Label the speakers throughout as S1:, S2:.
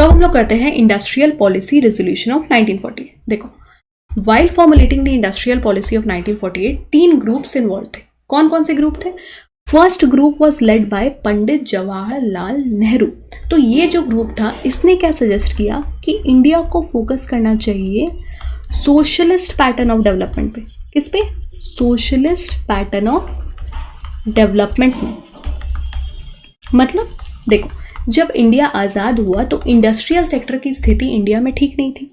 S1: अब हम लोग करते हैं इंडस्ट्रियल पॉलिसी रेजोल्यूशन ऑफ 1948। देखो, while formulating the industrial policy of 1948 तीन ग्रुप्स इन्वॉल्व थे। कौन कौन से ग्रुप थे? First group was led by Pandit Jawaharlal Nehru. तो ये जो ग्रुप था इसने क्या सजेस्ट किया कि इंडिया को फोकस करना चाहिए सोशलिस्ट पैटर्न ऑफ डेवलपमेंट पे। किस पे? सोशलिस्ट पैटर्न ऑफ डेवलपमेंट में। मतलब देखो, जब इंडिया आज़ाद हुआ तो इंडस्ट्रियल सेक्टर की स्थिति इंडिया में ठीक नहीं थी।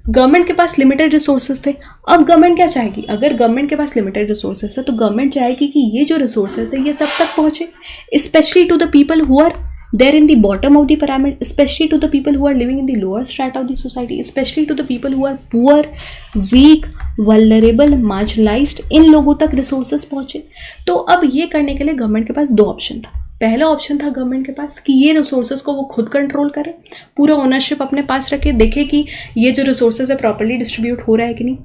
S1: गवर्नमेंट के पास लिमिटेड रिसोर्सेज थे। अब गवर्नमेंट क्या चाहेगी? अगर गवर्नमेंट के पास लिमिटेड रिसोर्सेज है तो गवर्नमेंट चाहेगी कि ये जो रिसोर्सेज है ये सब तक पहुंचे, specially to the people who are there in the bottom of the pyramid, specially to the people who are living in the lower strata of the society, specially to the people who are poor, weak, vulnerable, marginalised. इन लोगों तक resources पहुंचे। तो अब ये करने के लिए गवर्नमेंट के पास दो ऑप्शन था। पहला ऑप्शन था गवर्नमेंट के पास कि ये रिसोर्सेज को वो खुद कंट्रोल करे, पूरा ओनरशिप अपने पास रखे, देखे कि ये जो रिसोर्सेज है प्रॉपर्ली डिस्ट्रीब्यूट हो रहा है कि नहीं।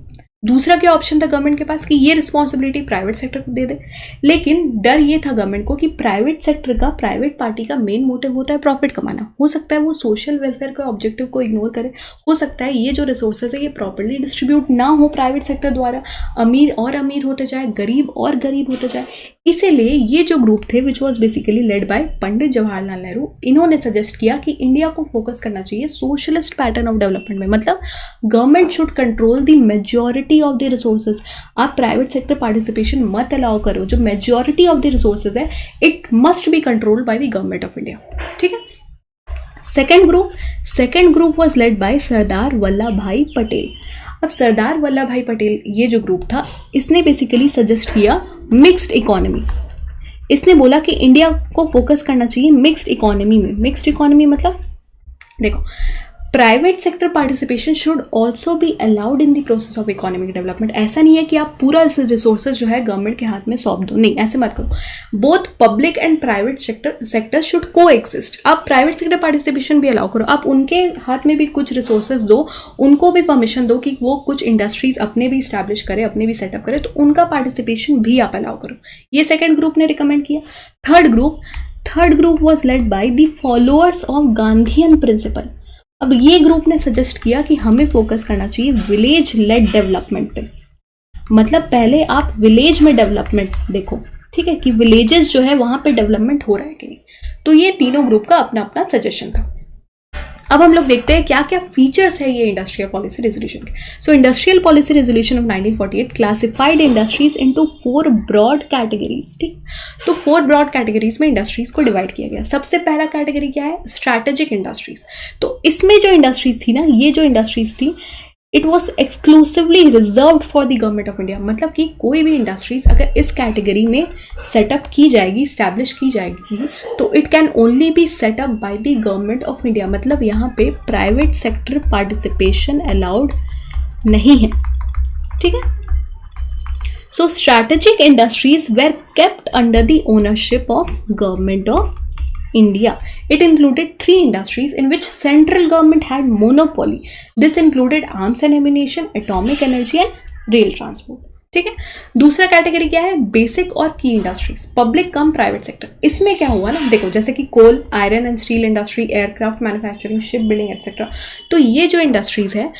S1: दूसरा क्या ऑप्शन था गवर्नमेंट के पास कि ये रिस्पॉन्सिबिलिटी प्राइवेट सेक्टर को दे दे। लेकिन डर ये था गवर्नमेंट को कि प्राइवेट सेक्टर का, प्राइवेट पार्टी का मेन मोटिव होता है प्रॉफिट कमाना। हो सकता है वो सोशल वेलफेयर के ऑब्जेक्टिव को इग्नोर करे, हो सकता है ये जो रिसोर्सेज है ये प्रॉपर्ली डिस्ट्रीब्यूट ना हो प्राइवेट सेक्टर द्वारा, अमीर और अमीर होते जाए, गरीब और गरीब होते जाए। इसीलिए ये जो ग्रुप थे which was basically led by Pandit Jawaharlal Nehru, इन्होंने सजेस्ट किया कि इंडिया को फोकस करना चाहिए सोशलिस्ट पैटर्न ऑफ डेवलपमेंट में। मतलब government should control the majority of the resources. आप प्राइवेट सेक्टर पार्टिसिपेशन मत अलाउ करो। जो मेजॉरिटी ऑफ द रिसोर्सेज है it must be controlled by the government of India. ठीक है। Second group was led by Sardar Vallabh Bhai Patel. अब सरदार वल्लभ भाई पटेल ये जो ग्रुप था इसने बेसिकली सजेस्ट किया मिक्स्ड इकोनॉमी। इसने बोला कि इंडिया को फोकस करना चाहिए मिक्स्ड इकोनॉमी में। मिक्स्ड इकोनॉमी मतलब देखो, private sector participation should also be allowed in the process of economic development. ऐसा नहीं है कि आप पूरा रिसोर्सेज जो है गवर्नमेंट के हाथ में सौंप दो, नहीं, ऐसे मत करो। Both public and private sector should को एक्सिस्ट। आप प्राइवेट सेक्टर पार्टिसिपेशन भी अलाउ करो, आप उनके हाथ में भी कुछ रिसोर्सेज दो, उनको भी परमिशन दो कि वो कुछ इंडस्ट्रीज अपने भी स्टैब्लिश करे, अपने भी सेटअप करे, तो उनका पार्टिसिपेशन भी आप अलाउ करो। ये सेकेंड ग्रुप ने रिकमेंड किया। Third group was led by the followers of Gandhian principle. अब ये ग्रुप ने सजेस्ट किया कि हमें फोकस करना चाहिए विलेज लेड डेवलपमेंट पे। मतलब पहले आप विलेज में डेवलपमेंट देखो, ठीक है, कि विलेजेस जो है वहां पे डेवलपमेंट हो रहा है कि नहीं। तो ये तीनों ग्रुप का अपना अपना सजेशन था। अब हम लोग देखते हैं क्या क्या फीचर्स है ये इंडस्ट्रियल पॉलिसी रेजोल्यूशन के। So industrial policy resolution of 1948 classified industries into 4 broad categories. ठीक, तो 4 ब्रॉड कैटेगरीज में इंडस्ट्रीज को डिवाइड किया गया। सबसे पहला कैटेगरी क्या है? Strategic industries. तो इसमें जो इंडस्ट्रीज थी ना, ये जो इंडस्ट्रीज थी it was exclusively reserve for the government of India. मतलब कि कोई भी इंडस्ट्रीज अगर इस कैटेगरी में सेटअप की जाएगी, स्टैब्लिश की जाएगी, तो it can only be set up by the government of India. मतलब यहाँ पे प्राइवेट सेक्टर पार्टिसिपेशन अलाउड नहीं है। ठीक है। So strategic industries were kept under the ownership of government of India. It included 3 industries in which central government had monopoly. This included arms and ammunition, atomic energy and rail transport. ठीक है। दूसरा category क्या है? Basic और key industries, public cum private sector. इसमें क्या हुआ ना, देखो जैसे कि coal, iron and steel industry, aircraft manufacturing, ship building etcetera. तो ये जो इंडस्ट्रीज है,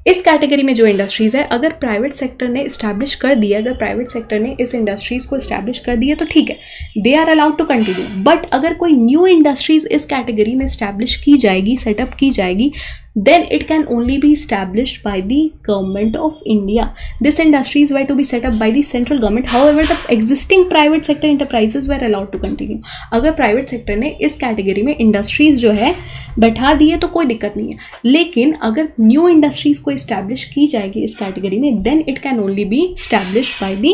S1: इस कैटेगरी में जो इंडस्ट्रीज है, अगर प्राइवेट सेक्टर ने इस्टेब्लिश कर दिया, अगर प्राइवेट सेक्टर ने इस इंडस्ट्रीज को इस्टेब्लिश कर दिया तो ठीक है, they are allowed to continue. But अगर कोई न्यू इंडस्ट्रीज इस कैटेगरी में इस्टेब्लिश की जाएगी, सेटअप की जाएगी, then it can only be established by the government of India. These industries were to be set up by the central government. However, the existing private sector enterprises were allowed to continue. अगर private sector ने इस category में industries जो है बैठा दिए तो कोई दिक्कत नहीं है, लेकिन अगर न्यू इंडस्ट्रीज को इस्टेब्लिश की जाएगी इस कैटेगरी में, then it can only be established by the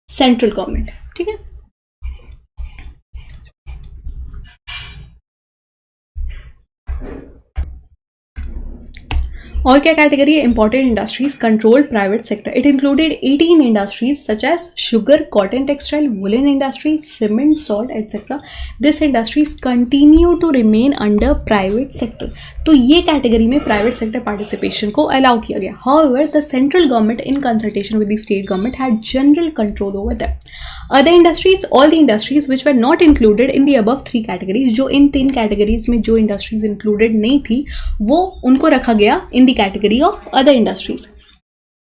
S1: central government. ठीक है। और क्या कैटेगरी है? Important industries controlled private sector. It included 18 industries such as sugar, cotton textile, woollen industry, cement, salt etcetera. This industries continue to remain under private sector. तो ये category में private sector participation को allow किया गया. However the central government in consultation with the state government had general control over that. Other industries, all the industries which were not included in the above 3 categories, जो इन 3 categories में जो industries included नहीं थी वो उनको रखा गया in the category of other industries,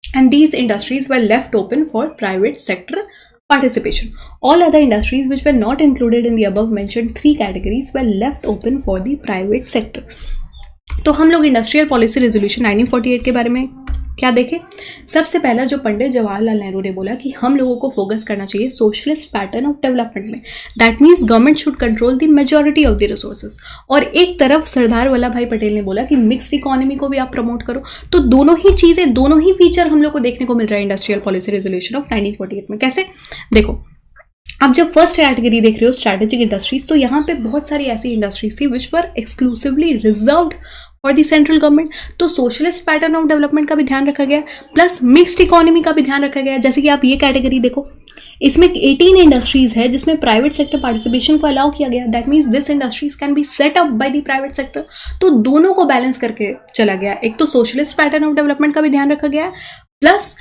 S1: and these industries were left open for private sector participation. All other industries which were not included in the above mentioned 3 categories were left open for the private sector. तो हम लोग industrial policy resolution 1948 के बारे में क्या देखें? सबसे पहला जो पंडित जवाहरलाल नेहरू ने बोला कि हम लोगों को फोकस करना चाहिए सोशलिस्ट पैटर्न ऑफ डेवलपमेंट में. That means government should control the majority of the resources. और एक तरफ सरदार वल्लभ भाई पटेल ने बोला कि मिक्स्ड इकोनॉमी को भी आप प्रमोट करो. तो दोनों ही चीजें, दोनों ही फीचर हम लोग को देखने को मिल रहा है इंडस्ट्रियल पॉलिसी रेजोल्यूशन ऑफ 1948 में. कैसे? देखो, आप जब फर्स्ट कैटेगरी देख रहे हो स्ट्रैटेजिक इंडस्ट्रीज, तो यहाँ पे बहुत सारी ऐसी इंडस्ट्रीज थी which were exclusively reserved for the central government. तो सोशलिस्ट पैटर्न ऑफ डेवलपमेंट का भी ध्यान रखा गया, प्लस मिक्स्ड इकोनॉमी का भी ध्यान रखा गया. जैसे कि आप ये कैटेगरी देखो, इसमें 18 इंडस्ट्रीज है जिसमें प्राइवेट सेक्टर पार्टिसिपेशन को अलाउ किया गया. That means this industries can be set up by the private sector. तो दोनों को बैलेंस करके चला गया. एक तो सोशलिस्ट पैटर्न ऑफ डेवलपमेंट का भी ध्यान रखा गया, प्लस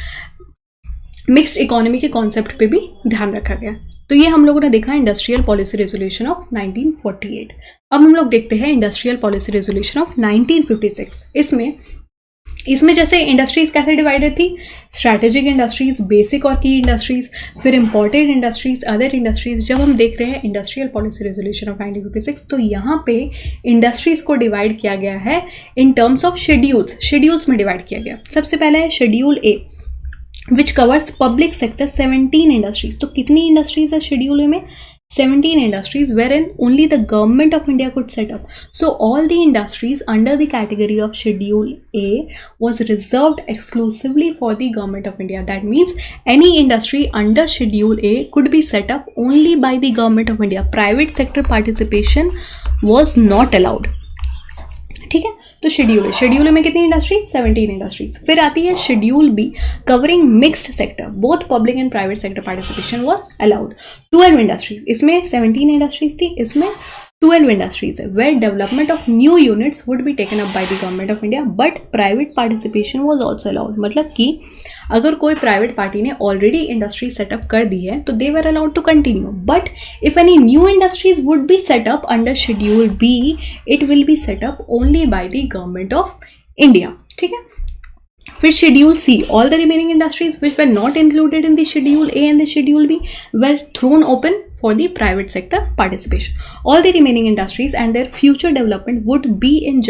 S1: मिक्स्ड इकोनॉमी के कॉन्सेप्ट पे भी ध्यान रखा गया. तो ये हम लोगों ने देखा इंडस्ट्रियल पॉलिसी रेजोल्यूशन ऑफ 1948. अब हम लोग देखते हैं इंडस्ट्रियल पॉलिसी रेजोल्यूशन ऑफ 1956. इसमें जैसे इंडस्ट्रीज कैसे डिवाइडेड थी? स्ट्रैटेजिक इंडस्ट्रीज, बेसिक और की इंडस्ट्रीज, फिर इंपॉर्टेंट इंडस्ट्रीज, अदर इंडस्ट्रीज. जब हम देख रहे हैं इंडस्ट्रियल पॉलिसी रेजोल्यूशन ऑफ 1956, तो यहाँ पे इंडस्ट्रीज को डिवाइड किया गया है इन टर्म्स ऑफ शेड्यूल्स में डिवाइड किया गया. सबसे पहला है schedule A which covers public sector 17 industries. तो कितनी इंडस्ट्रीज है शेड्यूल ए में? 17 industries wherein only the government of India could set up. So all the industries under the category of Schedule A was reserved exclusively for the government of India. That means any industry under Schedule A could be set up only by the government of India. Private sector participation was not allowed. ठीक है, तो schedule में कितनी industries? 17 industries. फिर आती है schedule B covering mixed sector, both public and private sector participation was allowed. 12 industries, इसमें 17 industries थी, इसमें 12 इंडस्ट्रीज है where development of new units would be taken up by the government of India, but private participation was also allowed. मतलब कि अगर कोई private party ने already industry set up कर दी है तो they were allowed to continue, but if any new industries would be set up under schedule B, it will be set up only by the government of India. ठीक है. फिर schedule C, all the remaining industries which were not included in the schedule A and the schedule B were thrown open for the private sector participation. All the remaining industries and their future development would in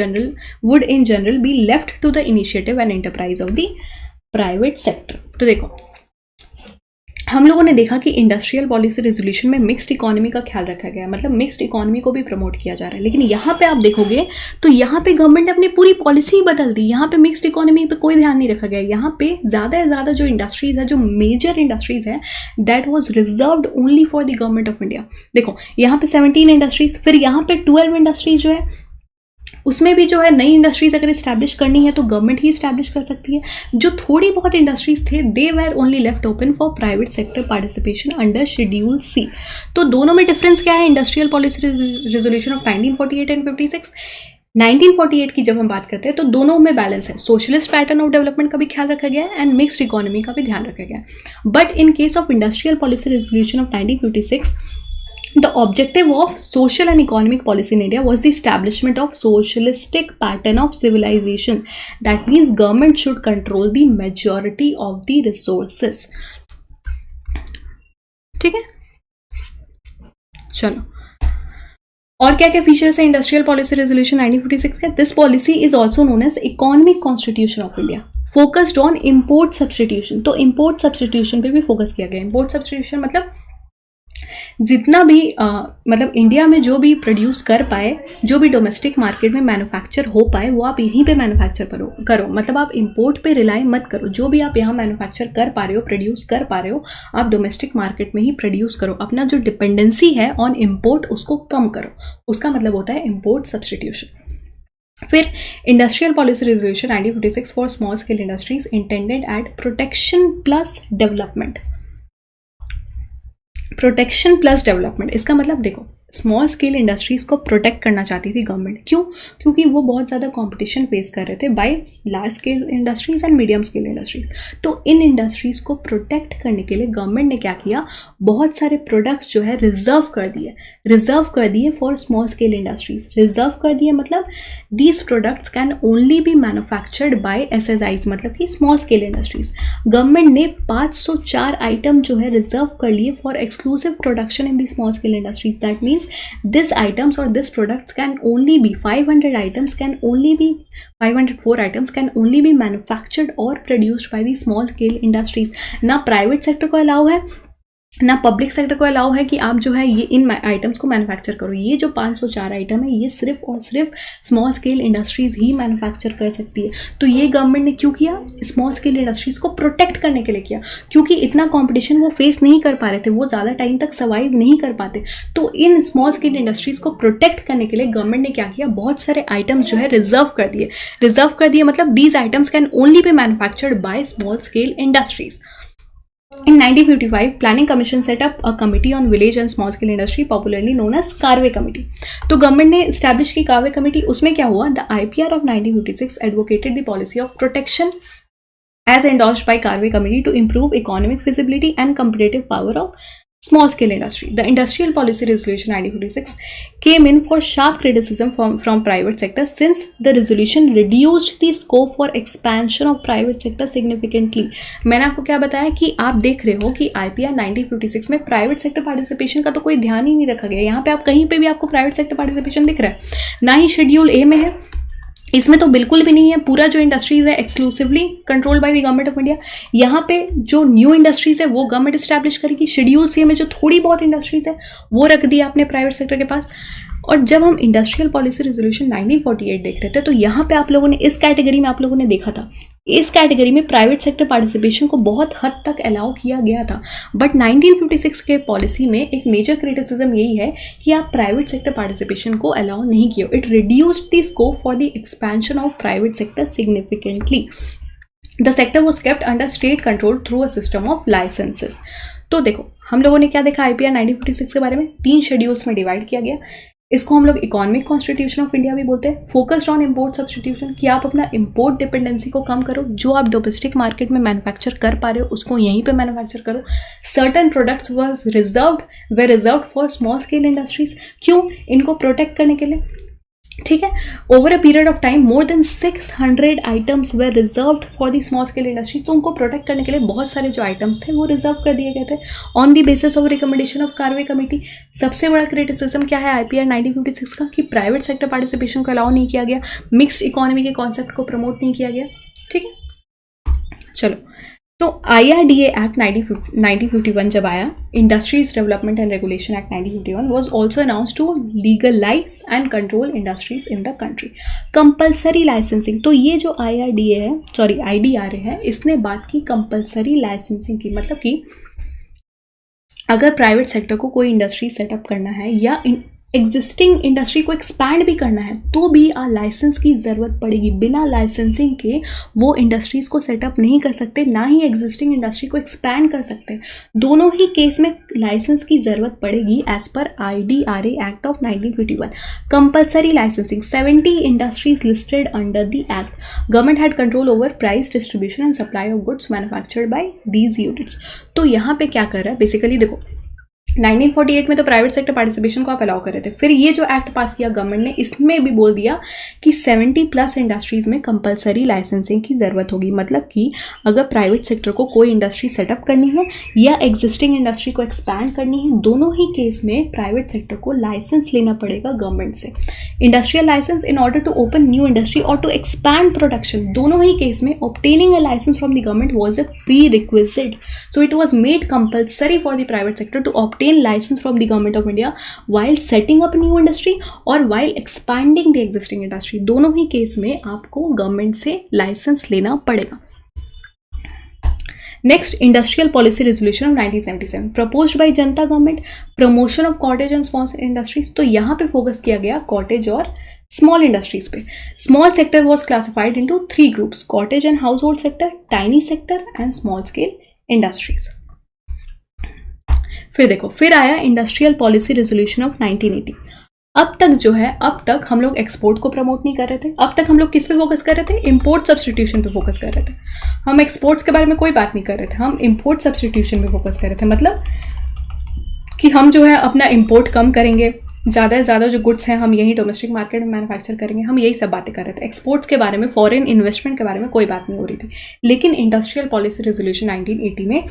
S1: general be left to the initiative and enterprise of the private sector. तो देखो, हम लोगों ने देखा कि industrial policy resolution में mixed economy का ख्याल रखा गया, मतलब मिक्स्ड इकोनॉमी को भी प्रमोट किया जा रहा है. लेकिन यहाँ पे आप देखोगे तो यहाँ पे गवर्नमेंट ने अपनी पूरी पॉलिसी ही बदल दी. यहाँ पे मिक्स्ड इकोनॉमी पे कोई ध्यान नहीं रखा गया. यहाँ पे ज़्यादा से ज़्यादा जो इंडस्ट्रीज है, जो मेजर इंडस्ट्रीज है, that was reserved only for the government of India. देखो यहाँ पे 17 इंडस्ट्रीज, फिर यहाँ पे 12 इंडस्ट्रीज जो है उसमें भी जो है नई इंडस्ट्रीज अगर इस्टेब्लिश करनी है तो गवर्नमेंट ही इस्टेब्लिश कर सकती है. जो थोड़ी बहुत इंडस्ट्रीज थे they were only left open for private sector participation under schedule C. तो दोनों में डिफरेंस क्या है industrial policy resolution of 1948 and 56? 1948 की जब हम बात करते हैं तो दोनों में बैलेंस है. सोशलिस्ट पैटर्न ऑफ डेवलपमेंट का भी ख्याल रखा गया है एंड मिक्स्ड इकोनॉमी का भी ध्यान रखा गया है. But in case of industrial policy resolution of 1956, the objective of social and economic policy in India was the establishment of socialistic pattern of civilization. That means government should control the majority of the resources. ठीक है, चलो और क्या क्या features है industrial policy resolution 1946 के? This policy is also known as economic constitution of India, focused on import substitution. तो import substitution पे भी फोकस किया गया. इम्पोर्ट सब्सटीट्यूशन मतलब जितना भी मतलब इंडिया में जो भी प्रोड्यूस कर पाए, जो भी डोमेस्टिक मार्केट में मैन्युफैक्चर हो पाए, वो आप यहीं पे मैन्युफैक्चर करो. मतलब आप इंपोर्ट पे रिलाई मत करो. जो भी आप यहाँ मैन्युफैक्चर कर पा रहे हो, प्रोड्यूस कर पा रहे हो, आप डोमेस्टिक मार्केट में ही प्रोड्यूस करो. अपना जो डिपेंडेंसी है ऑन इम्पोर्ट उसको कम करो. उसका मतलब होता है इम्पोर्ट सब्सटीट्यूशन. फिर industrial policy resolution 1956 for small scale industries intended at protection plus development. Protection plus development, इसका मतलब देखो स्मॉल स्केल इंडस्ट्रीज को प्रोटेक्ट करना चाहती थी गवर्नमेंट। क्यों? क्योंकि वो बहुत ज़्यादा कंपटीशन फेस कर रहे थे by large scale industries and medium scale industries. तो इन इंडस्ट्रीज को प्रोटेक्ट करने के लिए गवर्नमेंट ने क्या किया, बहुत सारे प्रोडक्ट्स जो है रिजर्व कर दिए for small scale industries. Reserve कर दिए मतलब these products can only be manufactured bye SSIs, मतलब कि स्मॉल स्केल इंडस्ट्रीज। गवर्नमेंट ने 504 आइटम जो है रिजर्व कर लिए for exclusive production in the small scale industries. That means this items or this products can only be 504 items can only be manufactured or produced by the small scale industries। ना private sector को allow है ना public sector को allow है कि आप जो है ये इन आइटम्स को मैन्युफैक्चर करो। ये जो 504 आइटम है ये सिर्फ और सिर्फ स्मॉल स्केल इंडस्ट्रीज ही मैन्युफैक्चर कर सकती है। तो ये गवर्नमेंट ने क्यों किया, स्मॉल स्केल इंडस्ट्रीज को प्रोटेक्ट करने के लिए किया, क्योंकि इतना कंपटीशन वो फेस नहीं कर पा रहे थे, वो ज़्यादा टाइम तक सर्वाइव नहीं कर पाते। तो इन स्मॉल स्केल इंडस्ट्रीज को प्रोटेक्ट करने के लिए गवर्नमेंट ने क्या किया, बहुत सारे आइटम्स जो है रिजर्व कर दिए मतलब these items can only be manufactured by small scale industries. In 1955, Planning Commission set up a committee on village and small scale industry, popularly known as Karve Committee। तो गवर्नमेंट ने establish की Karve committee. उसमें क्या हुआ, the IPR of 1956 advocated the policy of protection as endorsed by Karve Committee to improve economic feasibility and competitive power of small scale industry। The Industrial Policy Resolution 1956 came in for sharp criticism from private sector since the resolution reduced the scope for expansion of private sector significantly। मैंने आपको क्या बताया कि आप देख रहे हो कि IPR 1956 में प्राइवेट सेक्टर पार्टिसिपेशन का तो कोई ध्यान ही नहीं रखा गया। यहाँ पे आप कहीं पे भी आपको प्राइवेट सेक्टर पार्टिसिपेशन दिख रहा है, ना ही शेड्यूल ए में है, इसमें तो बिल्कुल भी नहीं है। पूरा जो इंडस्ट्रीज है exclusively controlled by the government of India. यहाँ पे जो न्यू इंडस्ट्रीज है वो गवर्नमेंट स्टैब्लिश करेगी। शेड्यूल सी में जो थोड़ी बहुत इंडस्ट्रीज है वो रख दिया आपने प्राइवेट सेक्टर के पास। और जब हम इंडस्ट्रियल पॉलिसी रेजोल्यूशन 1948 देख रहे थे तो यहाँ पे आप लोगों ने इस कैटेगरी में आप लोगों ने देखा था, इस कैटेगरी में प्राइवेट सेक्टर पार्टिसिपेशन को बहुत हद तक अलाउ किया गया था। बट 1956 के पॉलिसी में एक मेजर क्रिटिसिज्म यही है कि आप प्राइवेट सेक्टर पार्टिसिपेशन को अलाउ नहीं किया। It reduced the scope for the expansion of private sector significantly. The sector was kept under state control through a system of licences. तो देखो हम लोगों ने क्या देखा, IPR 1956 के बारे में 3 शेड्यूल्स में डिवाइड किया गया। इसको हम लोग इकोनॉमिक कॉन्स्टिट्यूशन ऑफ इंडिया भी बोलते हैं। फोकस्ड ऑन इम्पोर्ट सब्स्टिट्यूशन, कि आप अपना इम्पोर्ट डिपेंडेंसी को कम करो, जो आप डोमेस्टिक मार्केट में मैन्युफैक्चर कर पा रहे हो उसको यहीं पे मैन्युफैक्चर करो। Certain products was reserved for small scale industries. क्यों? इनको प्रोटेक्ट करने के लिए, ठीक है। Over a period of time more than 600 items way reserved for the small scale industry. तो उनको प्रोटेक्ट करने के लिए बहुत सारे जो आइटम्स थे वो रिजर्व कर दिए गए थे on the basis of recommendation of Karve committee. सबसे बड़ा क्रिटिसिज्म क्या है IPR 1956 का, कि प्राइवेट सेक्टर पार्टिसिपेशन को अलाउ नहीं किया गया, मिक्स्ड इकोनॉमी के कॉन्सेप्ट को प्रमोट नहीं किया गया, ठीक है। चलो, तो IRDA एक्ट 1951 जब आया, industries development and regulation act 1951 was also announced to legalise and control industries in the country. Compulsory licensing, तो ये जो IDR है, इसने बात की कंपलसरी लाइसेंसिंग की, मतलब कि अगर प्राइवेट सेक्टर को कोई इंडस्ट्री सेटअप करना है या एग्जिस्टिंग इंडस्ट्री को एक्सपैंड भी करना है तो भी लाइसेंस की ज़रूरत पड़ेगी। बिना लाइसेंसिंग के वो इंडस्ट्रीज़ को सेटअप नहीं कर सकते, ना ही एग्जिस्टिंग इंडस्ट्री को एक्सपैंड कर सकते। दोनों ही केस में लाइसेंस की ज़रूरत पड़ेगी as per IDRA act of 1951। Compulsory licensing, 70 industries listed under the act. Government had control over price distribution and supply of goods manufactured by these units. तो यहाँ पे क्या कर रहा है बेसिकली, देखो 1948 में तो प्राइवेट सेक्टर पार्टिसिपेशन को आप अलाउ कर रहे थे। फिर ये जो एक्ट पास किया गवर्नमेंट ने, इसमें भी बोल दिया कि 70+ इंडस्ट्रीज में कंपलसरी लाइसेंसिंग की ज़रूरत होगी। मतलब कि अगर प्राइवेट सेक्टर को कोई इंडस्ट्री सेटअप करनी है या एग्जिस्टिंग इंडस्ट्री को एक्सपैंड करनी है, दोनों ही केस में प्राइवेट सेक्टर को लाइसेंस लेना पड़ेगा गवर्नमेंट से। Industrial licence in order to open new industry और टू एक्सपैंड प्रोडक्शन, दोनों ही केस में obtaining a licence from the government was a prerequisite. So it was made compulsory for the private sector to obtain license from the government of India while setting up new industry और while expanding the existing industry। दोनों ही case में आपको government से licence लेना पड़ेगा। Next, industrial policy resolution of 1977 proposed by Janata government, promotion of cottage and small industries. तो यहाँ पे फोकस किया गया कॉटेज और स्मॉल इंडस्ट्रीज पे। Small sector was classified into 3 groups, cottage and household sector, tiny sector and small scale industries. फिर देखो, फिर आया इंडस्ट्रियल पॉलिसी रेजोल्यूशन ऑफ 1980। अब तक जो है, अब तक हम लोग एक्सपोर्ट को प्रमोट नहीं कर रहे थे, अब तक हम लोग किस पे फोकस कर रहे थे, इंपोर्ट सब्सटीट्यूशन पे फोकस कर रहे थे। हम एक्सपोर्ट्स के बारे में कोई बात नहीं कर रहे थे, हम इंपोर्ट सब्सटीट्यूशन पे फोकस कर रहे थे। मतलब कि हम जो है अपना इंपोर्ट कम करेंगे, ज़्यादा से ज़्यादा जो गुड्स हैं हम यही डोमेस्टिक मार्केट में मैन्युफैक्चर करेंगे, हम यही सब बातें कर रहे थे। एक्सपोर्ट्स के बारे में, फॉरेन इन्वेस्टमेंट के बारे में कोई बात नहीं हो रही थी। लेकिन इंडस्ट्रियल पॉलिसी रेजोल्यूशन 1980 में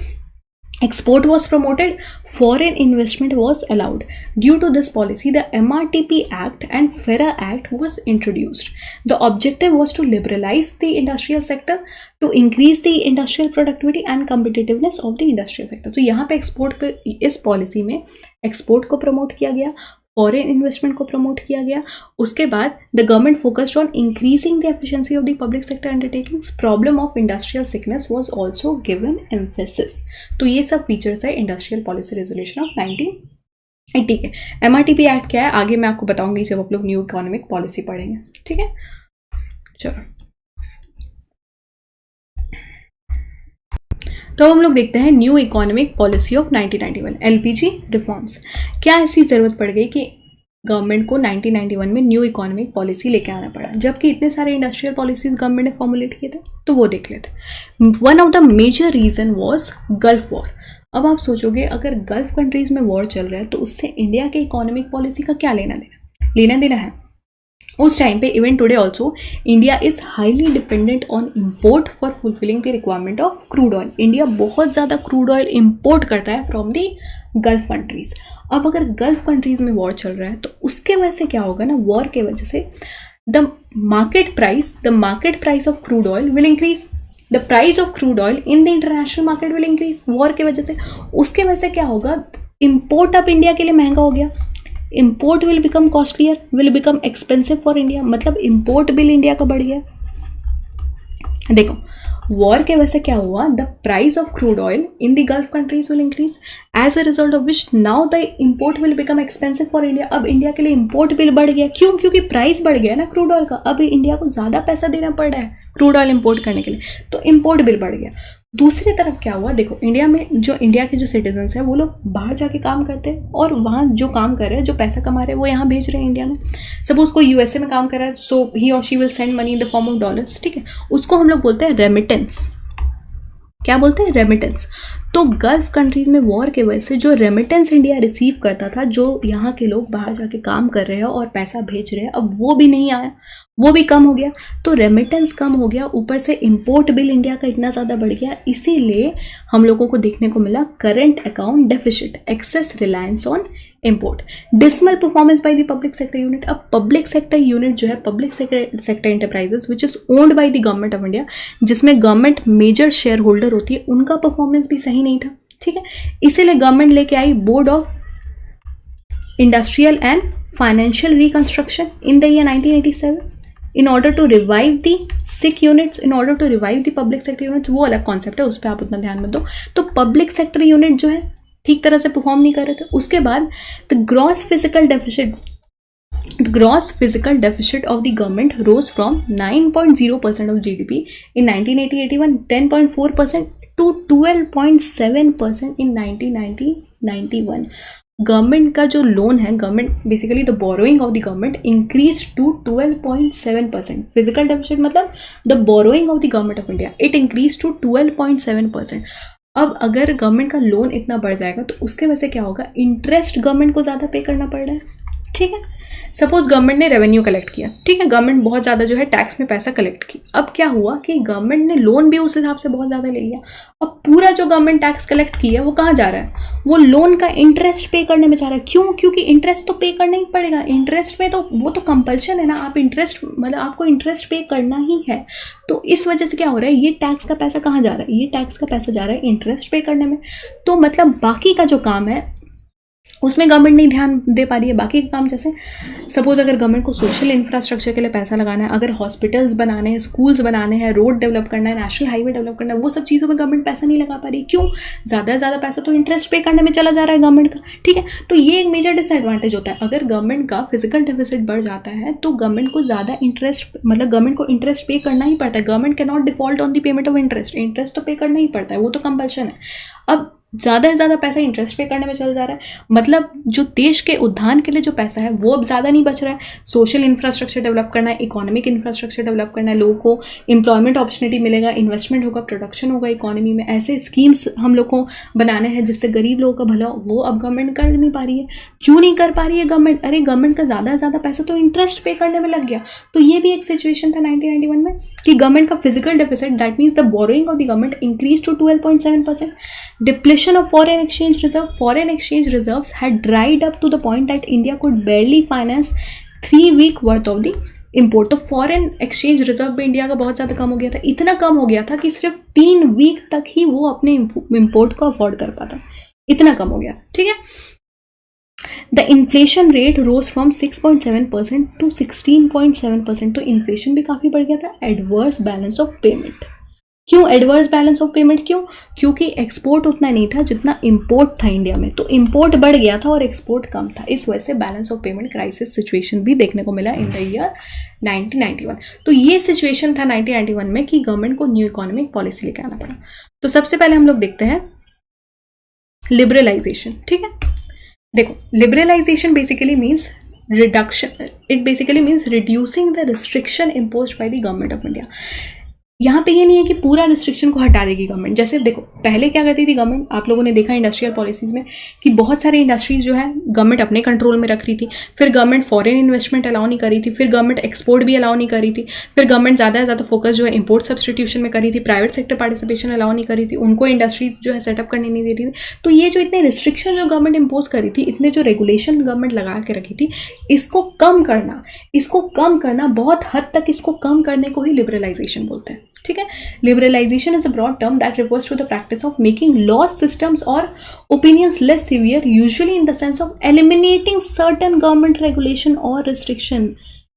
S1: export was promoted, foreign investment was allowed. Due to this policy, the MRTP Act and FERA Act was introduced. The objective was to liberalize the industrial sector, to increase the industrial productivity and competitiveness of the industrial sector. तो यहाँ पे export पे, इस policy में export को promote किया गया, foreign investment को प्रमोट किया गया। उसके बाद the government focused on increasing the efficiency of the public sector undertakings, problem of industrial sickness was also given emphasis. तो ये सब फीचर्स है इंडस्ट्रियल पॉलिसी रेजोल्यूशन ऑफ 1980 के। एमआरटीपी एक्ट क्या है आगे मैं आपको बताऊंगी जब आप लोग न्यू इकोनॉमिक पॉलिसी पढ़ेंगे, ठीक है। चलो, तो हम लोग देखते हैं new economic policy of 1991, LPG reforms. क्या ऐसी ज़रूरत पड़ गई कि गवर्नमेंट को 1991 में न्यू इकोनॉमिक पॉलिसी लेके आना पड़ा, जबकि इतने सारे इंडस्ट्रियल पॉलिसीज गवर्नमेंट ने फॉर्मुलेट किए थे? तो वो देख लेते। One of the major reason was Gulf war. अब आप सोचोगे अगर गल्फ कंट्रीज में वॉर चल रहा है तो उससे इंडिया के इकोनॉमिक पॉलिसी का क्या लेना देना? लेना देना है। उस टाइम पे even today also India is highly dependent on import for fulfilling the requirement of crude oil. India बहुत ज़्यादा क्रूड ऑयल इम्पोर्ट करता है फ्रॉम दी गल्फ कंट्रीज। अब अगर गल्फ कंट्रीज में वॉर चल रहा है तो उसके वजह से क्या होगा ना, वॉर के वजह से the market price of crude oil will increase, the price of crude oil in the international market will increase. War के वजह से, उसके वजह से क्या होगा, इम्पोर्ट अब इंडिया के लिए महंगा हो गया, import will become costlier, will become expensive for India, मतलब इम्पोर्ट बिल इंडिया का बढ़ गया। देखो, वॉर के वजह से क्या हुआ, the price of crude oil in the Gulf countries will increase, as a result of which now the import will become expensive for India. अब इंडिया के लिए इम्पोर्ट बिल बढ़ गया, क्यों? क्योंकि प्राइस बढ़ गया ना क्रूड ऑयल का। अब इंडिया को ज़्यादा पैसा देना पड़ रहा है क्रूड ऑयल इम्पोर्ट करने के लिए, तो इम्पोर्ट बिल बढ़ गया। दूसरी तरफ क्या हुआ, देखो इंडिया में जो इंडिया के जो सिटीजन्स हैं वो लोग बाहर जाके काम करते हैं और वहाँ जो काम कर रहे हैं, जो पैसा कमा रहे हैं वो यहाँ भेज रहे हैं इंडिया में। सपोज कोई यूएसए में काम कर रहा है, सो ही और she will send money in the form of dollars, ठीक है। उसको हम लोग बोलते हैं रेमिटेंस। क्या बोलते हैं? रेमिटेंस। तो गल्फ कंट्रीज में वॉर के वजह से जो रेमिटेंस इंडिया रिसीव करता था, जो यहाँ के लोग बाहर जाके काम कर रहे हैं और पैसा भेज रहे हैं, अब वो भी नहीं आया, वो भी कम हो गया। तो रेमिटेंस कम हो गया, ऊपर से इंपोर्ट बिल इंडिया का इतना ज़्यादा बढ़ गया, इसीलिए हम लोगों को देखने को मिला current account deficit, excess reliance on import, dismal performance by the public sector unit. अब पब्लिक सेक्टर यूनिट जो है, public sector enterprises which is owned by the government of India, जिसमें गवर्नमेंट मेजर शेयर होल्डर होती है, उनका performance भी सही नहीं था, ठीक है। इसीलिए गवर्नमेंट लेके आई board of industrial and financial reconstruction in the year 1987 in order to revive the sick units, in order to revive the public sector units। वो अलग कॉन्सेप्ट है, उस पर आप उतना ध्यान मत दो। तो पब्लिक सेक्टर यूनिट जो है ठीक तरह से परफॉर्म नहीं कर रहे थे। उसके बाद the gross fiscal deficit of the government rose from 9.0% of GDP in 1980-81, 10.4% to 12.7% in 1990-91। Government का जो लोन है, government basically the borrowing of the government increase to 12.7%। Fiscal deficit मतलब the borrowing of the government of India, it increase to 12.7%। अब अगर government का loan इतना बढ़ जाएगा तो उसके वजह से क्या होगा, इंटरेस्ट गवर्नमेंट को ज़्यादा पे करना पड़ रहा है, ठीक है। सपोज गवर्नमेंट ने रेवेन्यू कलेक्ट किया, ठीक है, गवर्नमेंट बहुत ज़्यादा जो है टैक्स में पैसा कलेक्ट की। अब क्या हुआ कि गवर्नमेंट ने लोन भी उस हिसाब से बहुत ज़्यादा ले लिया। अब पूरा जो गवर्नमेंट टैक्स कलेक्ट किया है वो कहाँ जा रहा है, वो लोन का इंटरेस्ट पे करने में जा रहा है। क्यों? क्योंकि इंटरेस्ट तो पे करना ही पड़ेगा, इंटरेस्ट में तो वो तो कंपल्शन है ना, आप इंटरेस्ट मतलब आपको इंटरेस्ट पे करना ही है। तो इस वजह से क्या हो रहा है, ये टैक्स का पैसा कहाँ जा रहा है, ये टैक्स का पैसा जा रहा है इंटरेस्ट पे करने में। तो मतलब बाकी का जो काम है उसमें गवर्नमेंट नहीं ध्यान दे पा रही है। बाकी के काम जैसे सपोज अगर गवर्नमेंट को सोशल इंफ्रास्ट्रक्चर के लिए पैसा लगाना है, अगर हॉस्पिटल्स बनाने हैं, स्कूल्स बनाने हैं, रोड डेवलप करना है, नेशनल हाईवे डेवलप करना है, वो सब चीज़ों में गवर्नमेंट पैसा नहीं लगा पा रही। क्यों? ज़्यादा से ज़्यादा पैसा तो इंटरेस्ट पे करने में चला जा रहा है गवर्नमेंट का। ठीक है, तो ये एक मेजर डिसएडवांटेज होता है। अगर गवर्नमेंट का फिजिकल डेफिसिट बढ़ जाता है तो गवर्नमेंट को ज़्यादा इंटरेस्ट, मतलब गवर्नमेंट को इंटरेस्ट पे करना ही पड़ता है। Government can not default on the payment of interest. Interest तो पे करना ही पड़ता है, वो तो कंपल्शन है। अब ज़्यादा से ज़्यादा पैसा इंटरेस्ट पे करने में चल जा रहा है, मतलब जो देश के उत्थान के लिए जो पैसा है वो अब ज़्यादा नहीं बच रहा है। सोशल इंफ्रास्ट्रक्चर डेवलप करना है, इकोनॉमिक इंफ्रास्ट्रक्चर डेवलप करना है, लोगों को एम्प्लॉयमेंट अपॉर्चुनिटी मिलेगा, इन्वेस्टमेंट होगा, प्रोडक्शन होगा इकोनॉमी में, ऐसे स्कीम्स हम लोग को बनाने हैं जिससे गरीब लोगों का भला हो, वो अब गवर्नमेंट कर नहीं पा रही है। क्यों नहीं कर पा रही है गवर्नमेंट? अरे गवर्नमेंट का ज़्यादा से ज़्यादा पैसा तो इंटरेस्ट पे करने में लग गया। तो ये भी एक सिचुएशन था 1991 में कि गवर्नमेंट का physical deficit, that means the borrowing of the government increase to 12.7%. Depletion of foreign exchange reserve. Foreign exchange reserves had dried up to the point that India could barely finance 3 week worth of the import. तो foreign exchange reserve भी India का बहुत ज़्यादा कम हो गया था, इतना कम हो गया था कि सिर्फ 3 वीक तक ही वो अपने इम्पोर्ट को अफोर्ड कर पाता, इतना कम हो गया। ठीक है, the inflation rate rose from 6.7% to 16.7%. तो इन्फ्लेशन भी काफ़ी बढ़ गया था। एडवर्स बैलेंस ऑफ पेमेंट, क्यों एडवर्स बैलेंस ऑफ पेमेंट? क्यों? क्योंकि एक्सपोर्ट उतना नहीं था जितना इंपोर्ट था इंडिया में, तो इंपोर्ट बढ़ गया था और एक्सपोर्ट कम था। इस वजह से balance of payment crisis situation भी देखने को मिला इन द ईयर 1991. तो ये सिचुएशन था 1991 में कि गवर्नमेंट को न्यू इकोनॉमिक पॉलिसी लेके आना पड़ा। तो सबसे पहले हम लोग देखते हैं लिबरलाइजेशन। ठीक है, देखो liberalisation basically means reduction, it basically means reducing the restriction imposed by the government of India. यहाँ पे ये नहीं है कि पूरा रिस्ट्रिक्शन को हटा देगी गवर्नमेंट। जैसे देखो पहले क्या करती थी गवर्नमेंट, आप लोगों ने देखा इंडस्ट्रियल पॉलिसीज़ में कि बहुत सारे इंडस्ट्रीज़ जो है गवर्नमेंट अपने कंट्रोल में रख रही थी, फिर गवर्नमेंट फॉरेन इन्वेस्टमेंट अलाउ नहीं कर रही थी, फिर गवर्नमेंट एक्सपोर्ट भी अलाउ नहीं कर रही थी, फिर गवर्नमेंट ज़्यादा से ज़्यादा फोकस जो है इंपोर्ट सब्सटीट्यूशन में कर रही थी, प्राइवेट सेक्टर पार्टिसिपेशन अलाउ नहीं कर रही थी, उनको इंडस्ट्रीज जो है सेटअप करने नहीं दे रही थी। तो ये जो इतने रिस्ट्रिक्शन जो गवर्नमेंट इम्पोज कर रही थी, इतने जो रेगुलेशन गवर्नमेंट लगा के रखी थी, इसको कम करना बहुत हद तक, इसको कम करने को ही लिबरलाइजेशन बोलते हैं। ठीक है, liberalisation is a broad term that refers to the practice of making law systems or opinions less severe, usually in the sense of eliminating certain government regulation or restriction.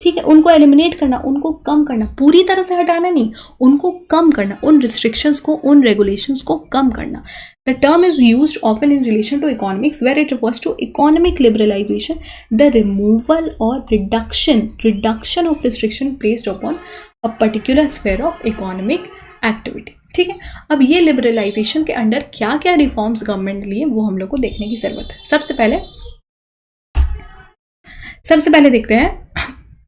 S1: ठीक है, उनको एलिमिनेट करना, उनको कम करना, पूरी तरह से हटाना नहीं, उनको कम करना, उन रिस्ट्रिक्शंस को, उन रेगुलेशंस को कम करना। The term is used often in relation to economics, where it refers to economic liberalization, the removal or reduction of restriction placed upon a particular sphere of economic activity. ठीक है, अब ये liberalisation के under क्या क्या reforms government ने लिए वो हम लोग को देखने की जरूरत है। सबसे पहले देखते हैं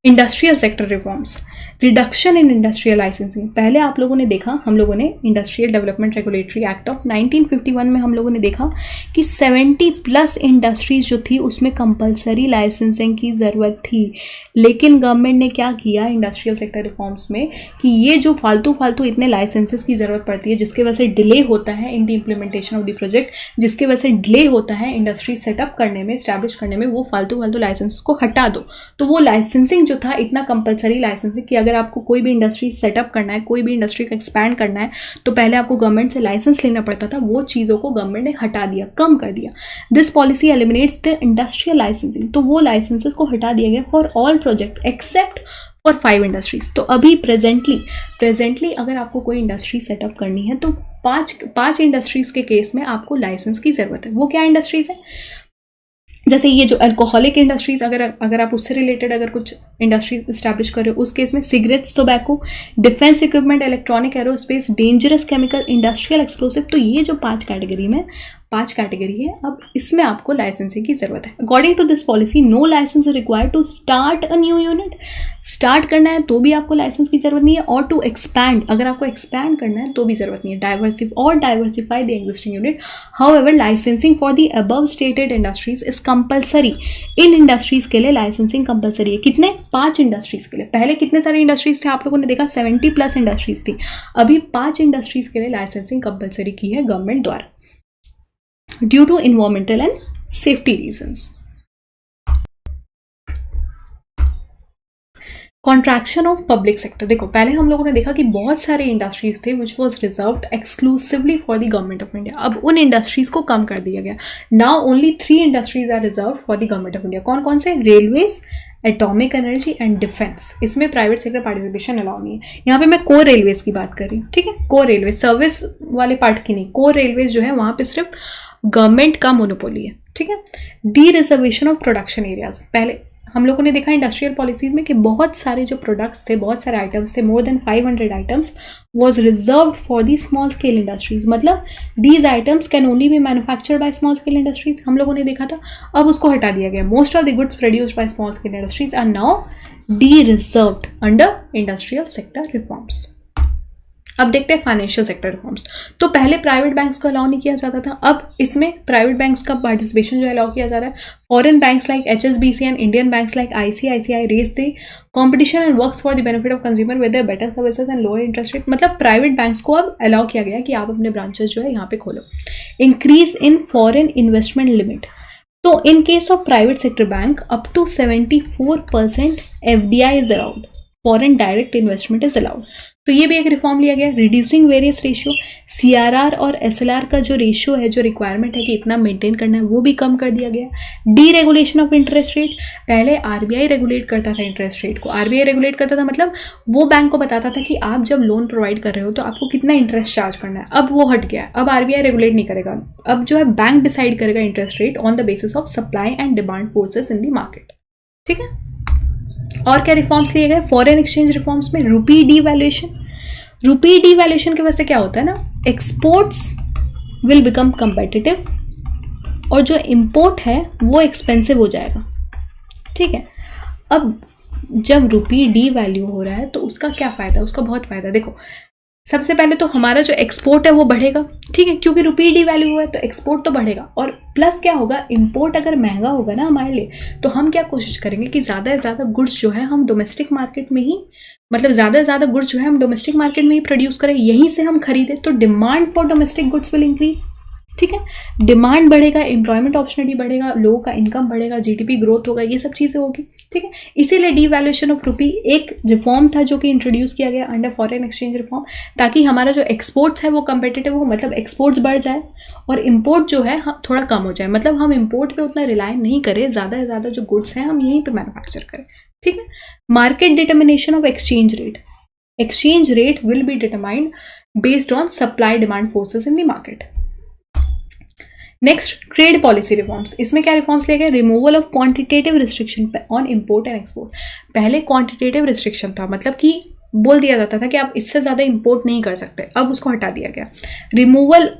S1: industrial sector reforms, reduction in industrial licensing. पहले आप लोगों ने देखा, हम लोगों ने industrial development regulatory act of 1951 में हम लोगों ने देखा कि 70+ इंडस्ट्रीज जो थी उसमें कंपलसरी लाइसेंसिंग की ज़रूरत थी। लेकिन गवर्नमेंट ने क्या किया इंडस्ट्रियल सेक्टर रिफॉर्म्स में कि ये जो फालतू इतने लाइसेंसेस की ज़रूरत पड़ती है, जिसके वजह से डिले होता है in the implementation of the project, जिसके वजह से डिले होता है इंडस्ट्री सेटअप करने में, स्टैब्लिश करने में, वो फालतू लाइसेंस को हटा दो। तो वो लाइसेंसिंग जो था, इतना कंपलसरी लाइसेंसिंग कि अगर आपको कोई भी इंडस्ट्री सेटअप करना है, कोई भी इंडस्ट्री को एक्सपैंड करना है, तो पहले आपको गवर्नमेंट से लाइसेंस लेना पड़ता था, वो चीज़ों को गवर्नमेंट ने हटा दिया, कम कर दिया। This policy eliminates the industrial licensing, तो वो लाइसेंसेस को हटा दिया गया for all project except for 5 industries. तो अभी प्रेजेंटली अगर आपको कोई इंडस्ट्री सेटअप करनी है तो पांच इंडस्ट्रीज के केस में आपको लाइसेंस की जरूरत है। वो क्या इंडस्ट्रीज है? जैसे ये जो अल्कोहलिक इंडस्ट्रीज, अगर आप उससे रिलेटेड अगर कुछ इंडस्ट्रीज इस्टेब्लिश कर रहे हो, उस केस में cigarettes, tobacco, defence equipment, electronic, aerospace, dangerous chemical, industrial explosive. तो ये जो 5 कैटेगरी है, अब इसमें आपको लाइसेंसिंग की जरूरत है। According to this policy no licence required to start a new unit. Start करना है तो भी आपको लाइसेंस की जरूरत नहीं है, और टू एक्सपैंड, अगर आपको एक्सपैंड करना है तो भी जरूरत नहीं है। Diversify the existing unit. However licensing for the above stated industries is compulsory. In industries के लिए लाइसेंसिंग कंपलसरी है। कितने? 5 इंडस्ट्रीज के लिए। पहले कितने सारे इंडस्ट्रीज थे? आप लोगों ने देखा 70+ इंडस्ट्रीज थी। अभी 5 इंडस्ट्रीज के लिए लाइसेंसिंग कंपलसरी की है गवर्नमेंट द्वारा, due to environmental and safety reasons. Contraction of public sector. देखो पहले हम लोगों ने देखा कि बहुत सारे इंडस्ट्रीज थे which was reserved exclusively for the government of India. अब उन इंडस्ट्रीज को कम कर दिया गया। Now only 3 industries are reserve for the government of India. कौन कौन से? Railways, atomic energy and defence. इसमें प्राइवेट सेक्टर पार्टिसिपेशन अलाउ नहीं है। यहाँ पे मैं कोर रेलवेज की बात कर रही हूँ, ठीक है, कोर रेलवेज, सर्विस वाले पार्ट की नहीं। कोर रेलवेज जो है वहाँ पे सिर्फ गवर्नमेंट का मोनोपोली है, ठीक है। D reservation of production areas. पहले हम लोगों ने देखा इंडस्ट्रियल पॉलिसीज में कि बहुत सारे जो प्रोडक्ट्स थे, बहुत सारे आइटम्स थे, more than 500 items was reserved for the small scale industries. मतलब these items can only be manufactured by small scale industries, हम लोगों ने देखा था। अब उसको हटा दिया गया। Most of the goods produced by small scale industries are now dereserved under industrial sector reforms. अब देखते हैं फाइनेंशियल सेक्टर रिफॉर्म्स। तो पहले प्राइवेट बैंक्स को अलाउ नहीं किया जाता था, अब इसमें प्राइवेट बैंक्स का पार्टिसिपेशन जो अलाउ किया जा रहा है। Foreign banks like HSBC and Indian banks like ICICI raise the competition and works for the benefit of consumer with better services and lower interest rate. मतलब प्राइवेट बैंक्स को अब allow किया गया कि आप अपने ब्रांचेस जो है यहाँ पे खोलो। Increase in foreign investment limit. तो in case of private sector bank up to 74% FDI is allowed, foreign direct investment is allowed. तो ये भी एक रिफॉर्म लिया गया। रिड्यूसिंग वेरियस रेशियो, CRR और SLR का जो रेशियो है, जो रिक्वायरमेंट है कि इतना मेंटेन करना है, वो भी कम कर दिया गया। D regulation of interest rate. पहले RBI रेगुलेट करता था इंटरेस्ट रेट को। RBI रेगुलेट करता था मतलब वो बैंक को बताता था कि आप जब लोन प्रोवाइड कर रहे हो तो आपको कितना इंटरेस्ट चार्ज करना है। अब वो हट गया है, अब RBI रेगुलेट नहीं करेगा। अब जो है बैंक डिसाइड करेगा interest rate on the basis of supply and demand forces in the market, ठीक है। और क्या रिफॉर्म्स लिए गए? फॉरेन एक्सचेंज रिफॉर्म्स में रुपी डीवैल्यूएशन। रुपी डीवैल्यूएशन की वजह से क्या होता है ना, एक्सपोर्ट्स विल बिकम कंपेटिटिव और जो इंपोर्ट है वो एक्सपेंसिव हो जाएगा, ठीक है। अब जब रुपी डीवैल्यू हो रहा है तो उसका क्या फायदा? उसका बहुत फायदा। देखो सबसे पहले तो हमारा जो एक्सपोर्ट है वो बढ़ेगा, ठीक है, क्योंकि रुपी डीवैल्यू हुआ है तो एक्सपोर्ट तो बढ़ेगा। और प्लस क्या होगा, इंपोर्ट अगर महंगा होगा ना हमारे लिए, तो हम क्या कोशिश करेंगे कि ज़्यादा से ज़्यादा गुड्स जो है हम डोमेस्टिक मार्केट में ही, मतलब ज़्यादा से ज़्यादा गुड्स जो है हम डोमेस्टिक मार्केट में ही प्रोड्यूस करें, यहीं से हम खरीदें। तो demand for domestic goods will increase, ठीक है। डिमांड बढ़ेगा, एम्प्लॉयमेंट अपॉर्चुनिटी बढ़ेगा, लोगों का इनकम बढ़ेगा, GDP ग्रोथ होगा, ये सब चीज़ें होगी, ठीक है। इसीलिए डीवैल्यूएशन ऑफ रुपी एक रिफॉर्म था जो कि इंट्रोड्यूस किया गया अंडर फॉरेन एक्सचेंज रिफॉर्म, ताकि हमारा जो एक्सपोर्ट्स है वो कंपेटिटिव हो, मतलब एक्सपोर्ट्स बढ़ जाए और इम्पोर्ट जो है थोड़ा कम हो जाए। मतलब हम इम्पोर्ट पे उतना रिलाय नहीं करें, ज़्यादा से ज़्यादा जो गुड्स हैं हम यहीं पे मैन्युफैक्चर करें, ठीक है। Market determination of exchange rate. Exchange rate will be determined based on supply demand forces in the market. Next, trade policy reforms. इसमें क्या रिफॉर्म्स लिए गए? Removal of quantitative restriction on import and export. पहले quantitative restriction था, मतलब कि बोल दिया जाता था कि आप इससे ज़्यादा इंपोर्ट नहीं कर सकते, अब उसको हटा दिया गया।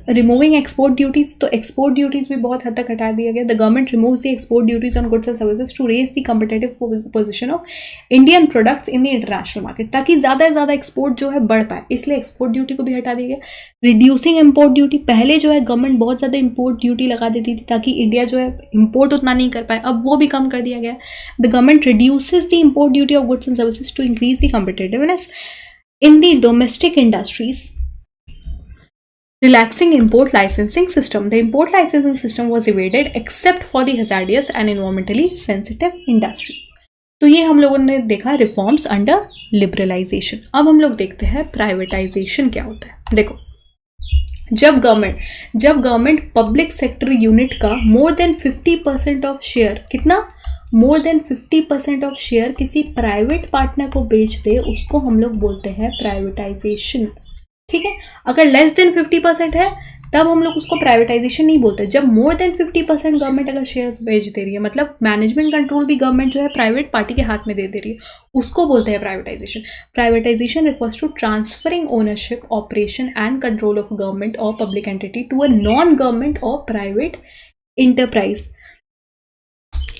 S1: Removing export duties. तो एक्सपोर्ट ड्यूटीज भी बहुत हद तक हटा दिया गया। The government removes the export duties on goods and services to raise the competitive position of Indian products in the international market, ताकि ज़्यादा से ज़्यादा एक्सपोर्ट जो है बढ़ पाए, इसलिए एक्सपोर्ट ड्यूटी को भी हटा दिया गया। Reducing import duty. पहले जो है गवर्नमेंट बहुत ज़्यादा इम्पोर्ट ड्यूटी लगा देती थी ताकि इंडिया जो है इम्पोर्ट उतना नहीं कर पाए, अब वो भी कम कर दिया गया। The government reduces the import duty of goods and services to increase the competitiveness in the domestic industries. Relaxing import licensing system. The import licensing system was evaded except for the hazardous and environmentally sensitive industries. तो ये हम लोगों ने देखा reforms under liberalisation. अब हम लोग देखते हैं प्राइवेटाइजेशन क्या होता है। देखो जब गवर्नमेंट पब्लिक सेक्टर यूनिट का मोर देन 50% ऑफ शेयर, कितना, मोर देन 50% ऑफ शेयर किसी प्राइवेट पार्टनर को बेच दे, उसको हम लोग बोलते हैं प्राइवेटाइजेशन, ठीक है। अगर लेस देन 50% है तब हम लोग उसको प्राइवेटाइजेशन नहीं बोलते। जब मोर देन 50% गवर्नमेंट अगर शेयर्स बेच दे रही है, मतलब मैनेजमेंट कंट्रोल भी गवर्नमेंट जो है प्राइवेट पार्टी के हाथ में दे रही है, उसको बोलते हैं privatisation. Privatisation refers to transferring ownership, operation and control of government or public entity to a non government or private enterprise.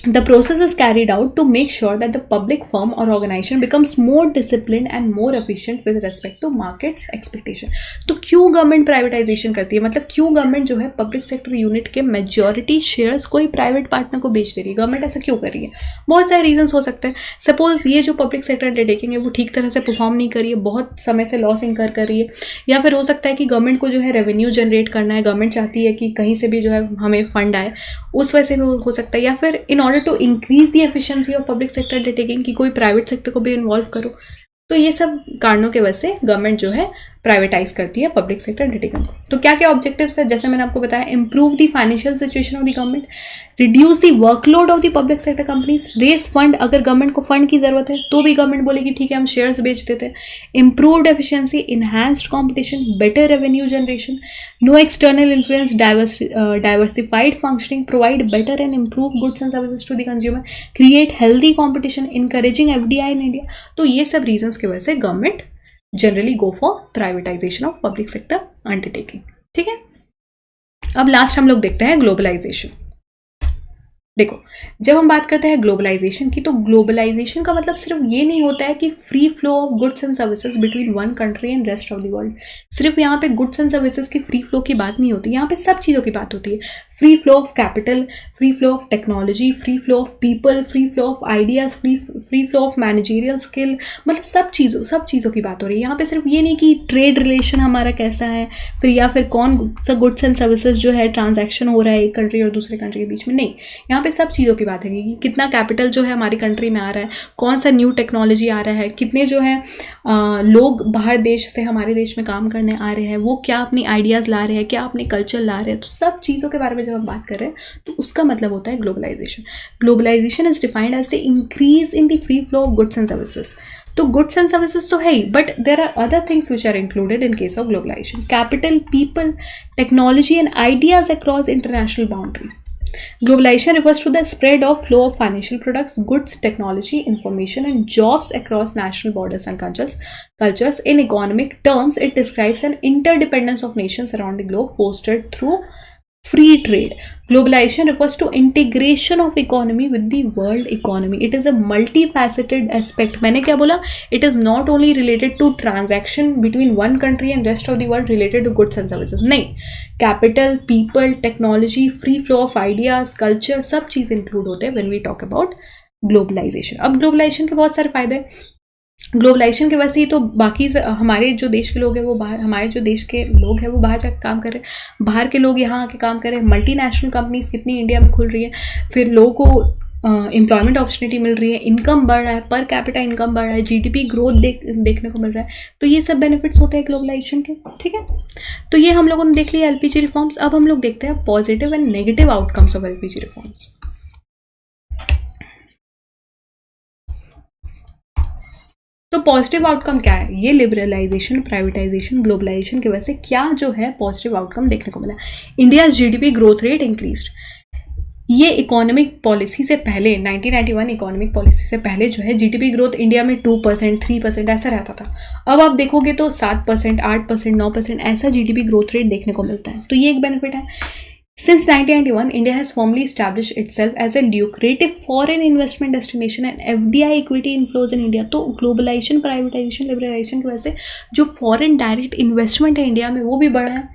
S1: The process is carried out to make sure that the public firm or organization becomes more disciplined and more efficient with respect to market's expectation. तो क्यों government privatisation करती है, मतलब क्यों government जो है public sector unit के majority shares कोई प्राइवेट पार्टनर को बेच दे रही है, गवर्नमेंट ऐसा क्यों कर रही है? बहुत सारे रीजंस हो सकते हैं। सपोज ये जो पब्लिक सेक्टर अंडरटेकिंग है वो ठीक तरह से परफॉर्म नहीं कर रही है, बहुत समय से लॉस इंकर कर रही है, या फिर हो सकता है कि गवर्नमेंट को जो है रेवेन्यू जनरेट करना है, गवर्नमेंट चाहती है कि कहीं से भी जो है हमें फंड आए, उस वजह से भी हो सकता है, या फिर in order to increase the efficiency of public sector undertaking, कि कोई प्राइवेट सेक्टर को भी इन्वॉल्व करो। तो ये सब कारणों की वजह से गवर्नमेंट जो है प्राइवेटाइज करती है पब्लिक सेक्टर अंडरटेकिंग को। तो क्या क्या ऑब्जेक्टिव्स है, जैसे मैंने आपको बताया, improve the financial situation of the government, reduce the workload of the public sector companies, raise fund, अगर गवर्नमेंट को फंड की जरूरत है तो भी गवर्नमेंट बोलेगी ठीक है हम शेयर्स बेच देते हैं। Improved efficiency, enhanced competition, better revenue generation, no external influence, diversified functioning, provide better and improve goods and services to the consumer, create healthy competition, encouraging FDI in India. तो ये सब रीजंस की वजह से government generally go for privatisation of public sector undertaking. ठीक है, अब last हम लोग देखते हैं ग्लोबलाइजेशन। देखो, जब हम बात करते हैं ग्लोबलाइजेशन की, तो ग्लोबलाइजेशन का मतलब सिर्फ ये नहीं होता है कि free flow of goods and services between one country and rest of the world. सिर्फ यहाँ पे गुड्स एंड सर्विसेज की फ्री फ्लो की बात नहीं होती, यहाँ पे सब चीज़ों की बात होती है। Free flow of capital, free flow of technology, free flow of people, free flow of ideas, free flow of managerial skill, मतलब सब चीज़ों की बात हो रही है यहाँ पे। सिर्फ ये नहीं कि ट्रेड रिलेशन हमारा कैसा है, फिर या फिर कौन सा गुड्स एंड सर्विसेज जो है ट्रांजैक्शन हो रहा है एक कंट्री और दूसरे कंट्री के बीच में, नहीं, यहाँ पे सब चीज़ों की बात है कि कितना कैपिटल जो है हमारी कंट्री में आ रहा है, कौन सा न्यू टेक्नोलॉजी आ रहा है, कितने जो है लोग बाहर देश से हमारे देश में काम करने आ रहे हैं, वो क्या अपनी आइडियाज़ ला रहे हैं, क्या अपने कल्चर ला रहे हैं। तो सब चीज़ों के बारे में जब हम बात कर रहे हैं तो उसका मतलब होता है globalisation. Globalisation is defined as the increase in the free flow of goods and services. तो गुड्स एंड सर्विसेज तो है ही, but there are other things which are included in case of globalisation, capital, people, technology and ideas across international boundaries. Globalization refers to the spread of flow of financial products, goods, technology, information, and jobs across national borders and cultures. In economic terms, it describes an interdependence of nations around the globe fostered through free trade. Globalization refers to integration of economy with the world economy. It is a multifaceted aspect. मैंने क्या बोला? It is not only related to transaction between one country and rest of the world related to goods and services. नहीं, capital, people, technology, free flow of ideas, culture, सब चीज़ include होते हैं when we talk about globalization. अब globalization के बहुत सारे फायदे हैं। ग्लोबलाइजेशन की वजह से ही तो बाकी हमारे जो देश के लोग हैं वो बाहर, हमारे जो देश के लोग हैं वो बाहर जाकर काम कर रहे हैं, बाहर के लोग यहाँ आके काम कर रहे हैं, मल्टीनेशनल कंपनीज कितनी इंडिया में खुल रही है, फिर लोगों को एम्प्लॉयमेंट अपॉर्चुनिटी मिल रही है, इनकम बढ़ रहा है, पर कैपिटा इनकम बढ़ रहा है, जीडीपी ग्रोथ देखने को मिल रहा है। तो ये सब बेनिफिट्स होते हैं ग्लोबलाइजेशन के। ठीक है, तो ये हम लोगों ने देख लिया एलपीजी रिफॉर्म्स। अब हम लोग देखते हैं positive and negative outcomes of LPG reforms. तो पॉजिटिव आउटकम क्या है? ये लिबरलाइजेशन, प्राइवेटाइजेशन, ग्लोबलाइजेशन की वजह से क्या जो है पॉजिटिव आउटकम देखने को मिला। India GDP growth rate increased. ये इकोनॉमिक पॉलिसी से पहले 1991 इकोनॉमिक पॉलिसी से पहले जो है जीडीपी ग्रोथ इंडिया में 2%, 3% ऐसा रहता था। अब आप देखोगे तो 7%, 8%, 9% ऐसा जीडीपी ग्रोथ रेट देखने को मिलता है। तो ये एक बेनिफिट है। Since 1991, India has firmly established itself as a lucrative foreign investment destination and FDI equity inflows in India. तो ग्लोबलाइजेशन, प्राइवेटाइजेशन, लिबरलाइजेशन की वजह से जो फॉरेन डायरेक्ट इन्वेस्टमेंट है इंडिया में वो भी बढ़ा है।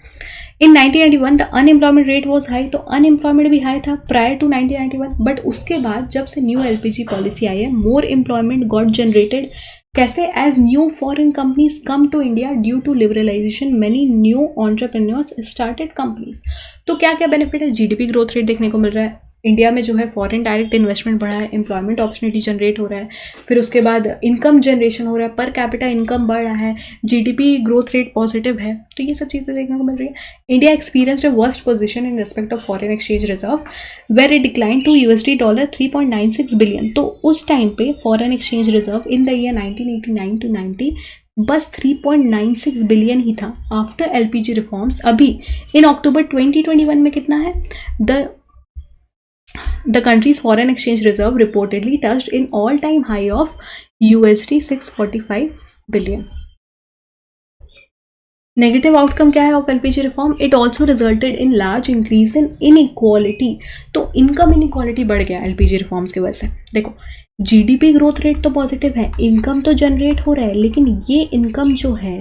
S1: In 1991 the unemployment rate was high, तो अनएम्प्लॉयमेंट भी हाई था प्रायर टू 1991, बट उसके बाद जब से न्यू एलपीजी पॉलिसी आई है मोर एम्प्लॉयमेंट गॉट जनरेटेड। कैसे? As new foreign companies come to India due to liberalisation many new entrepreneurs started companies. तो क्या क्या बेनिफिट है? जीडीपी ग्रोथ रेट देखने को मिल रहा है, इंडिया में जो है फॉरेन डायरेक्ट इन्वेस्टमेंट बढ़ा है, एम्प्लॉयमेंट अपॉर्चुनिटी जनरेट हो रहा है, फिर उसके बाद इनकम जनरेशन हो रहा है, पर कैपिटा इनकम बढ़ रहा है, जीडीपी ग्रोथ रेट पॉजिटिव है। तो ये सब चीज़ें देखने को मिल रही है। India experienced a worst position in respect of foreign exchange reserve were it decline to $3.96 billion. तो उस टाइम पे foreign exchange reserve in the year 1989 to 90 बस 3.96 बिलियन ही था आफ्टर एलपीजी रिफॉर्म्स। अभी इन अक्टूबर 2021 में कितना है? The country's foreign exchange reserve reportedly touched an all-time high of $645 billion. Negative outcome क्या है of LPG reform? It also resulted in large increase in inequality. तो income inequality बढ़ गया LPG reforms की वजह से। देखो, जीडीपी ग्रोथ रेट तो पॉजिटिव है, इनकम तो जनरेट हो रहा है, लेकिन ये इनकम जो है,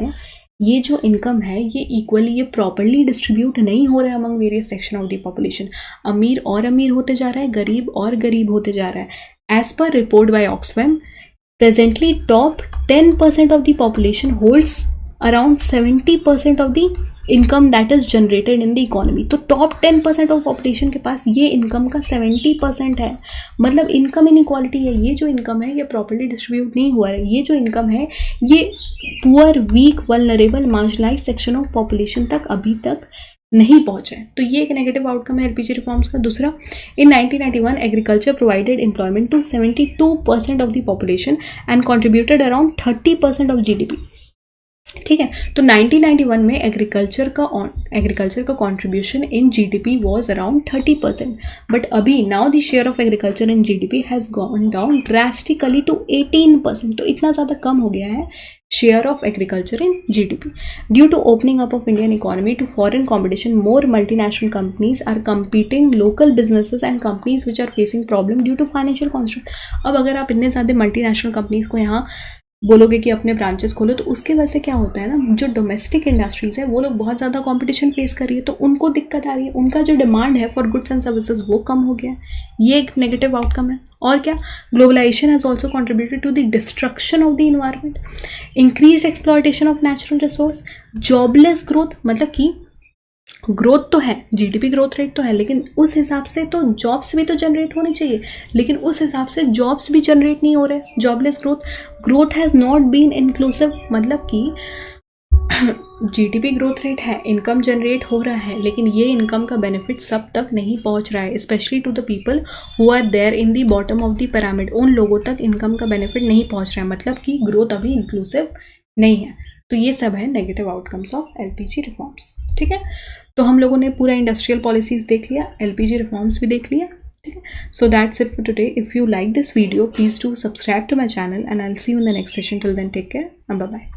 S1: ये जो इनकम है ये इक्वली, ये प्रॉपरली डिस्ट्रीब्यूट नहीं हो रहा है among various section of the population. अमीर और अमीर होते जा रहा है, गरीब और गरीब होते जा रहा है। As per report by Oxfam, presently top 10% of the population holds around 70% of the income that is generated in the economy. तो टॉप 10% ऑफ पॉपुलेशन के पास ये इनकम का 70% है। मतलब इनकम इनइक्वालिटी है। ये जो इनकम है ये प्रॉपर्ली डिस्ट्रीब्यूट नहीं हुआ है। ये जो इनकम है ये poor, weak, vulnerable, marginalise section of population तक अभी तक नहीं पहुंचे। तो ये एक नेगेटिव आउटकम है एलपीजी रिफॉर्म्स का। दूसरा, in 1991 agriculture provided employment to 72% of the population and contributed around 30% of GDP. ठीक है, तो 1991 में एग्रीकल्चर का contribution in GDP was around 30%, but अभी now the share of agriculture in GDP has gone down drastically to 18%। तो इतना ज़्यादा कम हो गया है share of agriculture in GDP due to opening up of Indian economy to foreign competition. More multinational companies are competing local businesses and companies which are facing problem due to financial constraint. अब अगर आप इतने ज़्यादा multinational companies को यहाँ बोलोगे कि अपने ब्रांचेस खोलो, तो उसके वजह से क्या होता है ना, जो डोमेस्टिक इंडस्ट्रीज है वो लोग बहुत ज़्यादा कंपटीशन फेस कर रही है, तो उनको दिक्कत आ रही है। उनका जो डिमांड है फॉर गुड्स एंड सर्विसेज वो कम हो गया है। ये एक नेगेटिव आउटकम है। और क्या, globalisation has also contributed to the destruction of the environment, increase exploitation of natural resource, jobless growth. मतलब कि ग्रोथ तो है, जीडीपी ग्रोथ रेट तो है, लेकिन उस हिसाब से तो जॉब्स भी तो जनरेट होनी चाहिए, लेकिन उस हिसाब से जॉब्स भी जनरेट नहीं हो रहे। Jobless growth has not been inclusive. मतलब कि जीडीपी ग्रोथ रेट है, इनकम जनरेट हो रहा है, लेकिन ये इनकम का बेनिफिट सब तक नहीं पहुंच रहा है, specially to the people who are there in the bottom of the pyramid. उन लोगों तक इनकम का बेनिफिट नहीं पहुंच रहा है, मतलब कि ग्रोथ अभी इंक्लूसिव नहीं है। तो ये सब है negative outcomes of LPG reforms. ठीक है, तो हम लोगों ने पूरा इंडस्ट्रियल पॉलिसीज देख लिया, एलपीजी रिफॉर्म्स भी देख लिया। ठीक है, so that's it for today. If you like this video please do subscribe to my channel and I will see you in the next session. Till then take care, bye bye.